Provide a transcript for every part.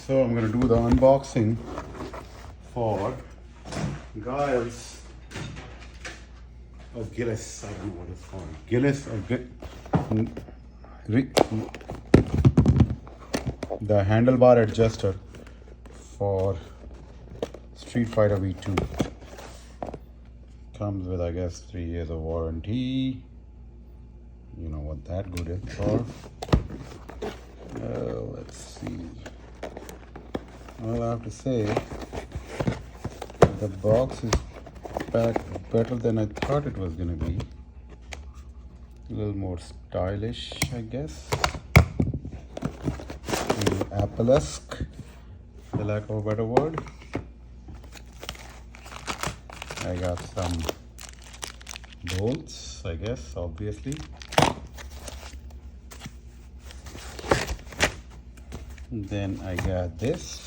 So I'm gonna do the unboxing for Gilles or Gilles, I don't know what it's called. Gilles or the handlebar adjuster for Street Fighter V2. Comes with, I guess, 3 years of warranty. You know what that good is for. Let's see. All I have to say, the box is packed better than I thought it was gonna be. A little more stylish, I guess. Apple-esque, for lack of a better word. I got some bolts, I guess, obviously. Then I got this.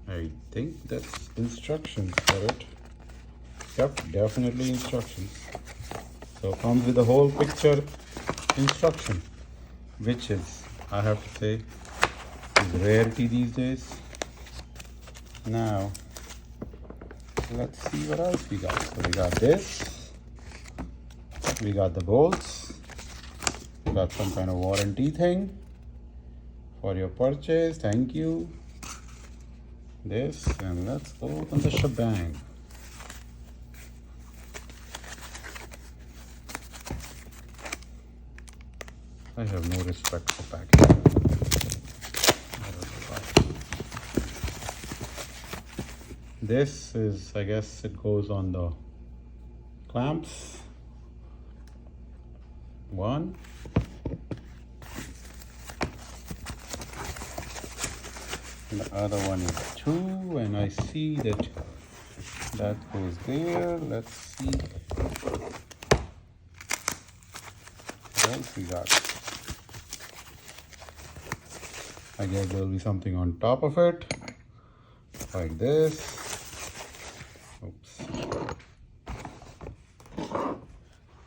I think that's instructions for it. Yep, definitely instructions. So it comes with a whole picture instruction, which is, I have to say, is rarity these days. Now, let's see what else we got. So we got this. We got the bolts. We got some kind of warranty thing for your purchase. Thank you. This, and let's open the shebang. I have no respect for packaging. This is, I guess it goes on the clamps. One. And the other one is 2, and I see that goes there. Let's see what else we got. I guess there will be something on top of it, like this. Oops.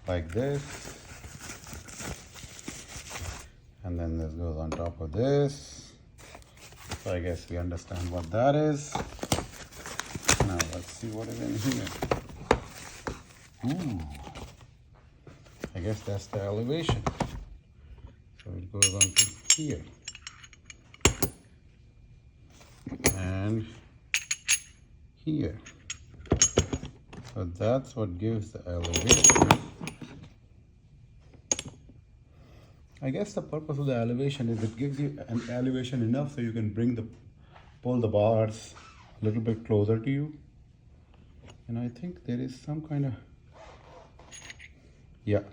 Like this. And then this goes on top of this. So I guess we understand what that is. Now let's see what is in here. Ooh. I guess that's the elevation. So it goes on to here. And here. So that's what gives the elevation. I guess the purpose of the elevation is it gives you an elevation enough so you can pull the bars a little bit closer to you. And I think there is some kind of, yeah.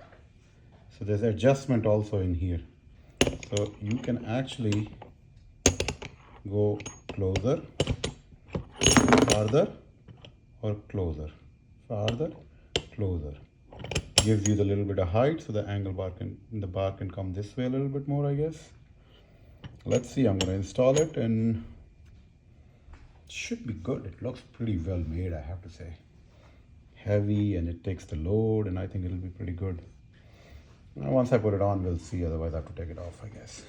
So there's adjustment also in here. So you can actually go closer, farther, or closer, farther, closer. Gives you the little bit of height, so the the bar can come this way a little bit more, I guess. Let's see, I'm gonna install it and it should be good. It looks pretty well made, I have to say. Heavy, and it takes the load, and I think it'll be pretty good. Now, once I put it on, we'll see, otherwise I have to take it off, I guess.